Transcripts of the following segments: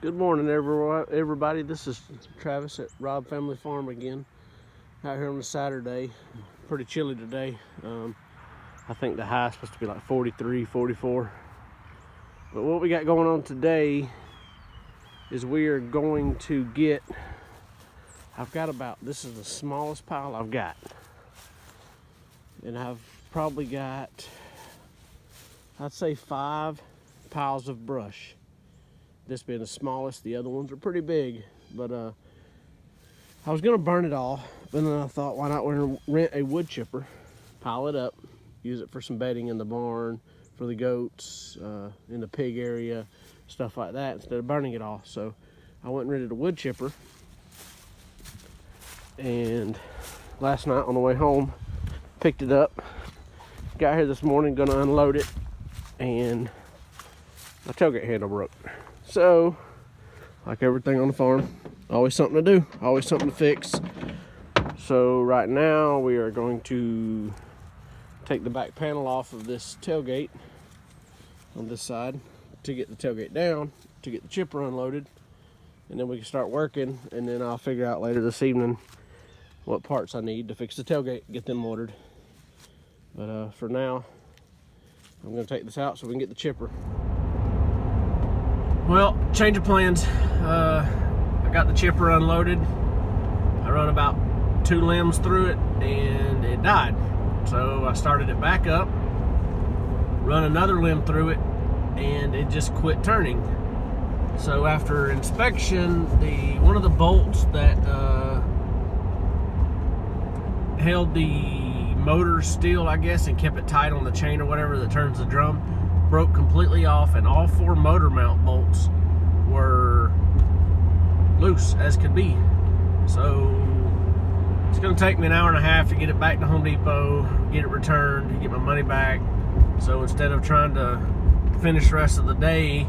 Good morning, everybody. This is Travis at Robb Family Farm again. Out here on a Saturday. Pretty chilly today. I think the high is supposed to be like 43, 44. But what we got going on today is we are going to get, this is the smallest pile I've got. And I've probably got, I'd say 5 piles of brush. This being the smallest, the other ones are pretty big, but I was gonna burn it all, but then I thought, why not rent a wood chipper, pile it up, use it for some bedding in the barn, for the goats, in the pig area, stuff like that, instead of burning it all. So I went and rented a wood chipper, and last night on the way home, picked it up, got here this morning, gonna unload it, and my tailgate handle broke. So, like everything on the farm, always something to do, always something to fix. So right now we are going to take the back panel off of this tailgate on this side to get the tailgate down, to get the chipper unloaded, and then we can start working, and then I'll figure out later this evening what parts I need to fix the tailgate, get them ordered. But for now, I'm gonna take this out so we can get the chipper. Well, change of plans. I got the chipper unloaded. I run about 2 limbs through it and it died. So I started it back up, run another limb through it, and it just quit turning. So after inspection, one of the bolts that held the motor still, I guess, and kept it tight on the chain or whatever that turns the drum, broke completely off, and all 4 motor mount bolts were loose as could be. So it's gonna take me an hour and a half to get it back to Home Depot, get it returned, get my money back. So instead of trying to finish the rest of the day,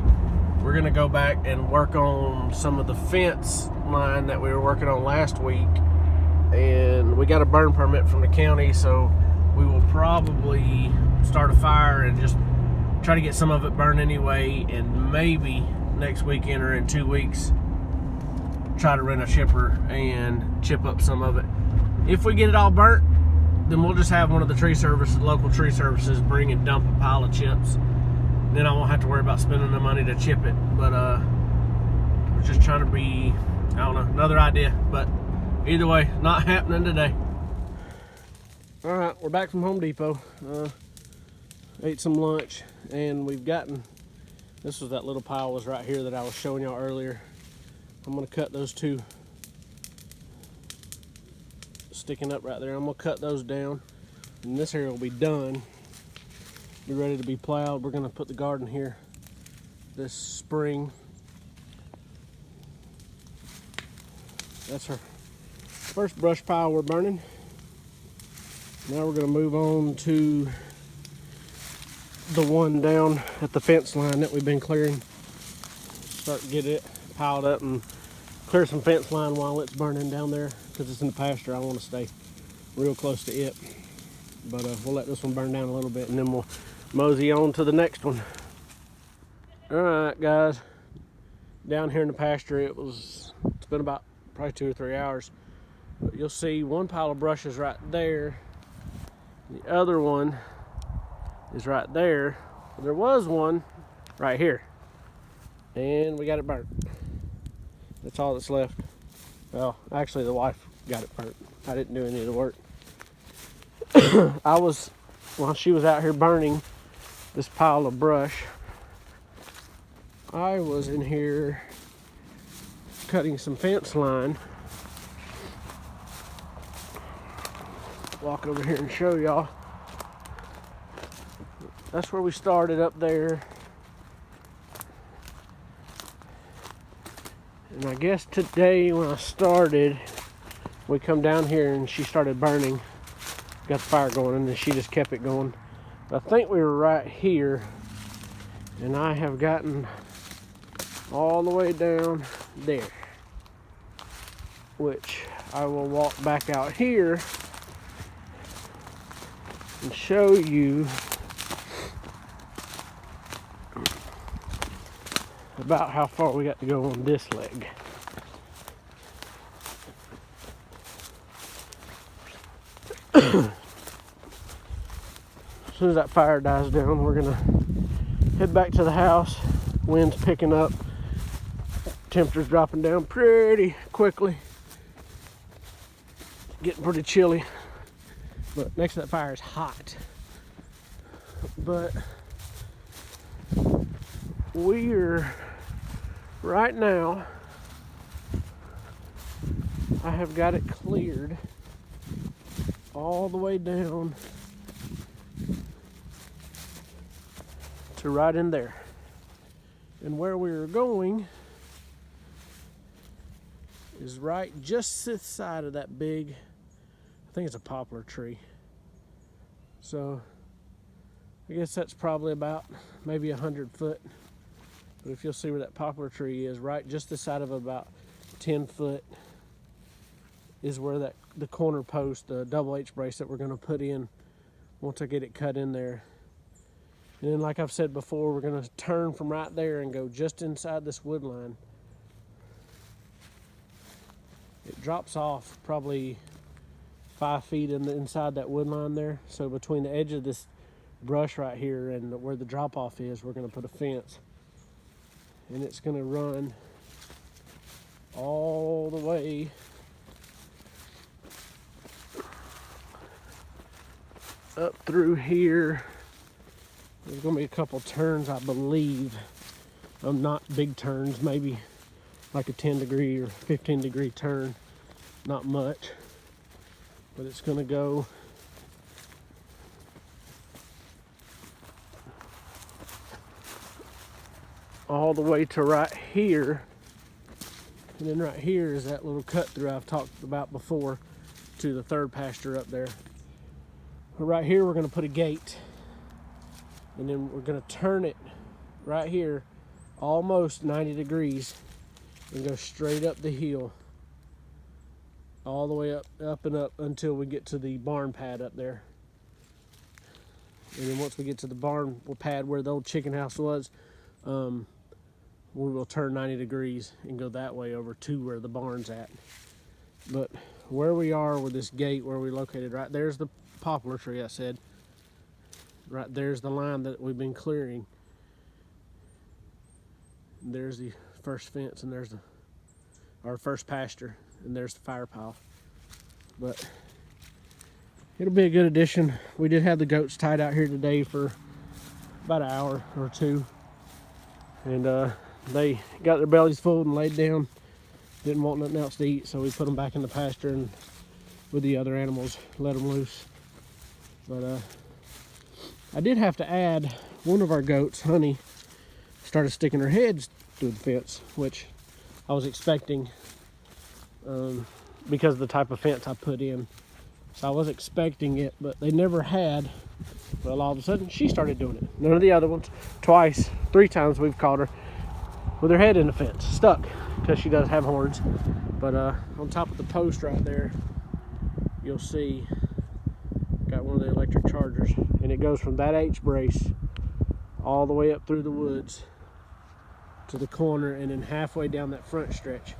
we're gonna go back and work on some of the fence line that we were working on last week. And we got a burn permit from the county, so we will probably start a fire and just try to get some of it burned anyway, and maybe next weekend or in 2 weeks try to rent a chipper and chip up some of it. If we get it all burnt, then we'll just have one of the local tree services bring and dump a pile of chips. Then I won't have to worry about spending the money to chip it. But we're just trying to be, I don't know, another idea. But either way, not happening today. All right, we're back from Home Depot. Ate some lunch, and we've gotten, this was that little pile was right here that I was showing y'all earlier. I'm gonna cut those 2 sticking up right there. I'm gonna cut those down, and this area will be done, be ready to be plowed. We're gonna put the garden here this spring. That's our first brush pile we're burning. Now we're gonna move on to the one down at the fence line that we've been clearing. Start to get it piled up and clear some fence line while it's burning down there, because it's in the pasture. I want to stay real close to it. But we'll let this one burn down a little bit, and then we'll mosey on to the next one. All right, guys, down here in the pasture, it's been about probably 2 or 3 hours, but you'll see one pile of brush is right there. The other one is right there. There was one right here, and we got it burnt. That's all that's left. Well, actually the wife got it burnt. I didn't do any of the work. While she was out here burning this pile of brush, I was in here cutting some fence line. Walk over here and show y'all. That's where we started, up there. And I guess today when I started, we come down here and she started burning. Got the fire going, and then she just kept it going. But I think we were right here, and I have gotten all the way down there, which I will walk back out here and show you about how far we got to go on this leg. As soon as that fire dies down, we're gonna head back to the house. Wind's picking up, temperature's dropping down pretty quickly, getting pretty chilly, but next to that fire is hot. But we're right now, I have got it cleared all the way down to right in there. And where we were going is right just this side of that big, I think it's a poplar tree. So I guess that's probably about maybe 100 foot. But if you'll see where that poplar tree is, right just this side of about 10 foot is where the corner post, the double H brace that we're gonna put in once I get it cut in there. And then, like I've said before, we're gonna turn from right there and go just inside this wood line. It drops off probably 5 feet inside that wood line there. So between the edge of this brush right here and where the drop off is, we're gonna put a fence. And it's gonna run all the way up through here. There's gonna be a couple turns, I believe. Not big turns, maybe like a 10 degree or 15 degree turn. Not much, but it's gonna go all the way to right here. And then right here is that little cut through I've talked about before to the third pasture up there. But right here we're gonna put a gate, and then we're gonna turn it right here almost 90 degrees and go straight up the hill all the way up and up until we get to the barn pad up there. And then once we get to the barn pad where the old chicken house was, we will turn 90 degrees and go that way over to where the barn's at. But where we are with this gate, where we located, right there's the poplar tree I said. Right there's the line that we've been clearing. There's the first fence, and there's our first pasture, and there's the fire pile. But it'll be a good addition. We did have the goats tied out here today for about an hour or two, and they got their bellies full and laid down. Didn't want nothing else to eat, so we put them back in the pasture and with the other animals, let them loose. But I did have to add one of our goats, Honey, started sticking her heads through the fence, which I was expecting because of the type of fence I put in. So I was expecting it, but they never had. Well, all of a sudden she started doing it. None of the other ones. Twice, 3 times we've caught her with her head in the fence, stuck, because she does have horns. But on top of the post right there, you'll see got one of the electric chargers, and it goes from that H brace all the way up through the woods to the corner, and then halfway down that front stretch,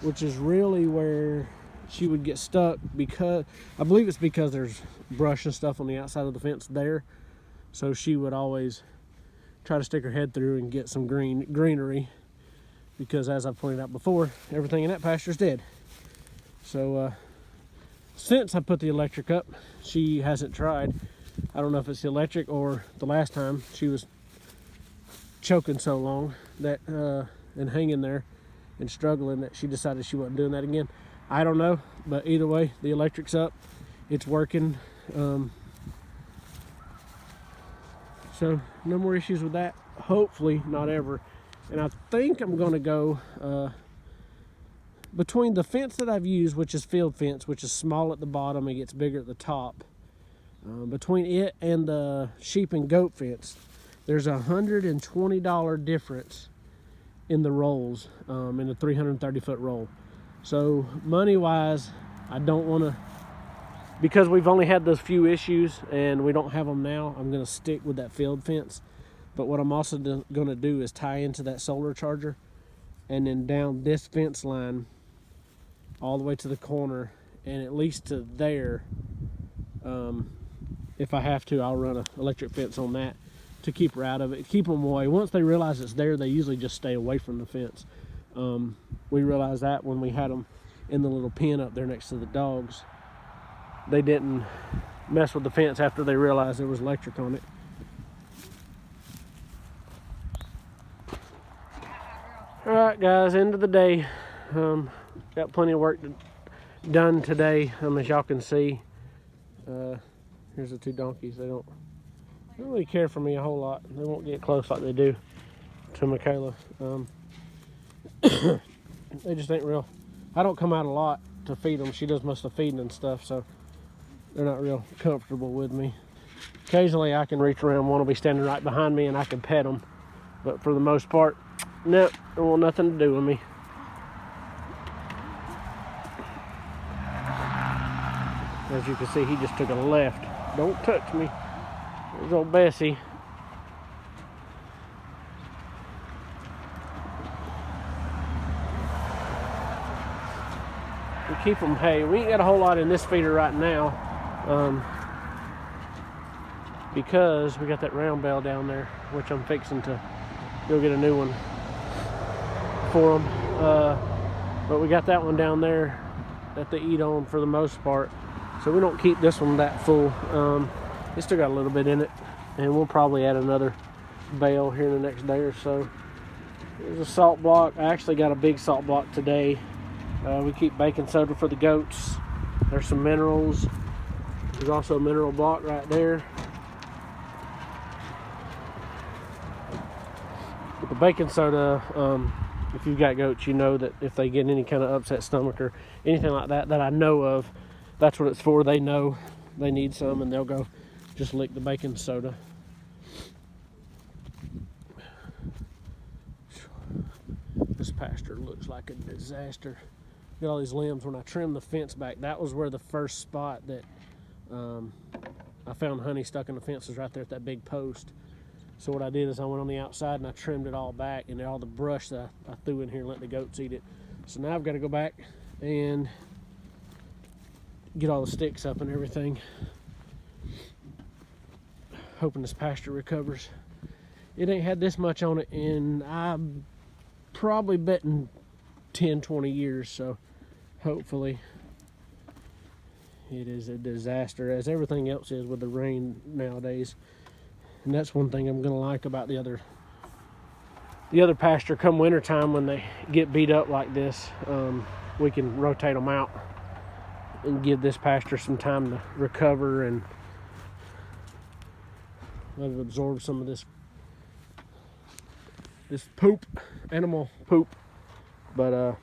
which is really where she would get stuck, because I believe it's because there's brush and stuff on the outside of the fence there. So she would always try to stick her head through and get some greenery, because as I pointed out before, everything in that pasture is dead. So since I put the electric up, she hasn't tried. I don't know if it's the electric or the last time she was choking so long that and hanging there and struggling that she decided she wasn't doing that again. I don't know, but either way, the electric's up, it's working. So no more issues with that, hopefully not ever. And I think I'm gonna go between the fence that I've used, which is field fence, which is small at the bottom and gets bigger at the top, between it and the sheep and goat fence, there's $120 difference in the rolls, in the 330 foot roll. So money wise, I don't want to, because we've only had those few issues and we don't have them now, I'm going to stick with that field fence. But what I'm also going to do is tie into that solar charger, and then down this fence line all the way to the corner, and at least to there. If I have to, I'll run an electric fence on that to keep her out of it, keep them away. Once they realize it's there, they usually just stay away from the fence. We realized that when we had them in the little pen up there next to the dogs. They didn't mess with the fence after they realized there was electric on it. All right, guys, end of the day. Got plenty of work done today, as y'all can see. Here's the two donkeys. They don't really care for me a whole lot. They won't get close like they do to Michaela. They just ain't real. I don't come out a lot to feed them. She does most of the feeding and stuff, so they're not real comfortable with me. Occasionally I can reach around, one will be standing right behind me and I can pet them, but for the most part, no, they want nothing to do with me. As you can see, he just took a left. Don't touch me. There's old Bessie. We keep them hay. We ain't got a whole lot in this feeder right now, because we got that round bale down there, which I'm fixing to go get a new one for them. But we got that one down there that they eat on for the most part, so we don't keep this one that full. It's still got a little bit in it, and we'll probably add another bale here in the next day or so. There's a salt block. I actually got a big salt block today. We keep baking soda for the goats. There's some minerals. There's also a mineral block right there. With the baking soda, if you've got goats, you know that if they get any kind of upset stomach or anything like that that I know of, that's what it's for. They know they need some, and they'll go just lick the baking soda. This pasture looks like a disaster. Got all these limbs. When I trimmed the fence back, that was where the first spot that I found honey stuck in the fence was right there at that big post. So what I did is I went on the outside and I trimmed it all back, and all the brush that I threw in here and let the goats eat it. So now I've got to go back and get all the sticks up and everything. Hoping this pasture recovers. It ain't had this much on it in, I'm probably betting 10-20 years, so hopefully. It is a disaster, as everything else is with the rain nowadays. And that's one thing I'm gonna like about the other pasture. Come wintertime, when they get beat up like this, we can rotate them out and give this pasture some time to recover and let it absorb some of this poop, animal poop. But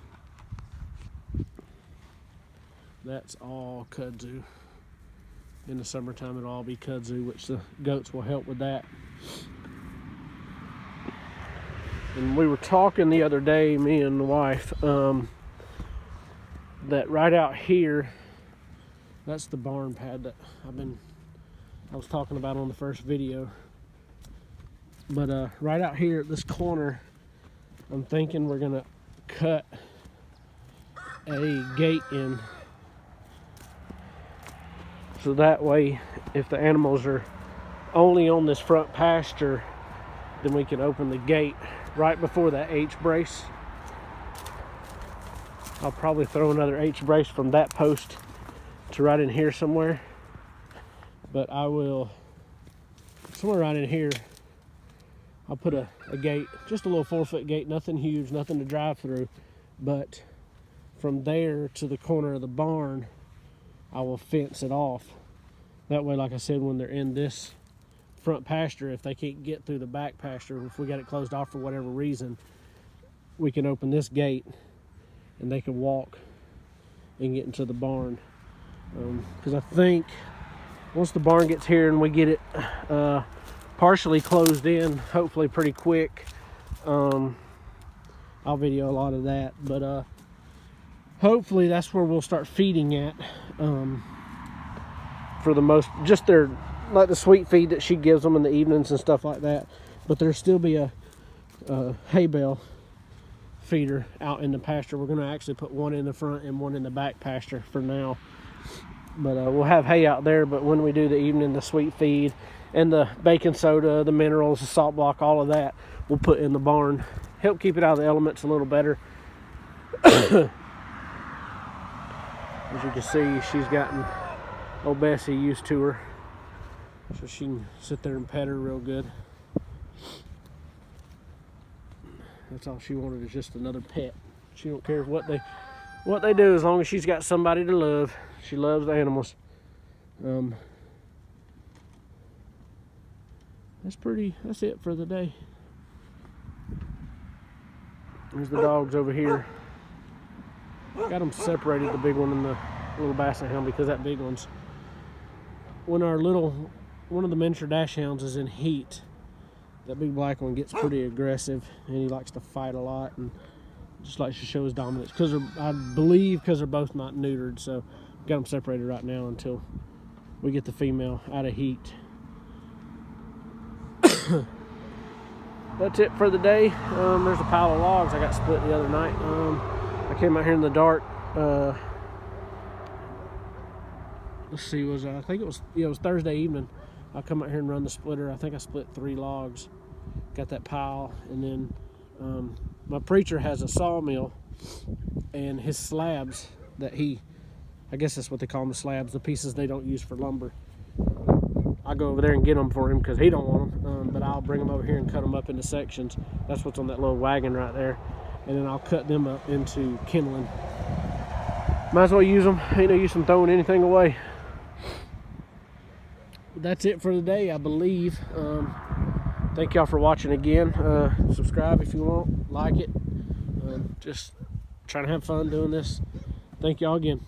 that's all kudzu. In the summertime, it'll all be kudzu, which the goats will help with that. And we were talking the other day, me and the wife, that right out here, that's the barn pad that I was talking about on the first video. But right out here at this corner, I'm thinking we're gonna cut a gate in, so that way if the animals are only on this front pasture, then we can open the gate right before that H brace. I'll probably throw another H brace from that post to right in here somewhere, but I will, somewhere right in here, I'll put a gate, just a little 4-foot gate, nothing huge, nothing to drive through. But from there to the corner of the barn, I will fence it off. That way, like I said, when they're in this front pasture, if they can't get through the back pasture, if we got it closed off for whatever reason, we can open this gate and they can walk and get into the barn. Because I think once the barn gets here and we get it partially closed in, hopefully pretty quick, I'll video a lot of that. But hopefully that's where we'll start feeding at, for the most, just their, like the sweet feed that she gives them in the evenings and stuff like that. but there'll still be a hay bale feeder out in the pasture. We're going to actually put one in the front and one in the back pasture for now. But we'll have hay out there, but when we do the evening, the sweet feed and the baking soda, the minerals, the salt block, all of that, we'll put in the barn. Help keep it out of the elements a little better. As you can see, she's gotten old Bessie used to her, so she can sit there and pet her real good. That's all she wanted, is just another pet. She don't care what they do, as long as she's got somebody to love. She loves the animals. That's it for the day. There's the dogs over here. Got them separated, the big one and the little basset hound, because that big one's, when one of the miniature dachshunds is in heat, that big black one gets pretty aggressive, and he likes to fight a lot and just likes to show his dominance, because I believe because they're both not neutered. So got them separated right now until we get the female out of heat. That's it for the day. There's a pile of logs I got split the other night. I came out here in the dark. Let's see, I think it was Thursday evening. I come out here and run the splitter. I think I split 3 logs. Got that pile, and then my preacher has a sawmill, and his slabs that I guess that's what they call them, the slabs, the pieces they don't use for lumber. I go over there and get them for him because he don't want them, but I'll bring them over here and cut them up into sections. That's what's on that little wagon right there, and then I'll cut them up into kindling. Might as well use them. Ain't no use in throwing anything away. That's it for the day, I believe. Thank y'all for watching again. Subscribe if you want, like it. Just trying to have fun doing this. Thank y'all again.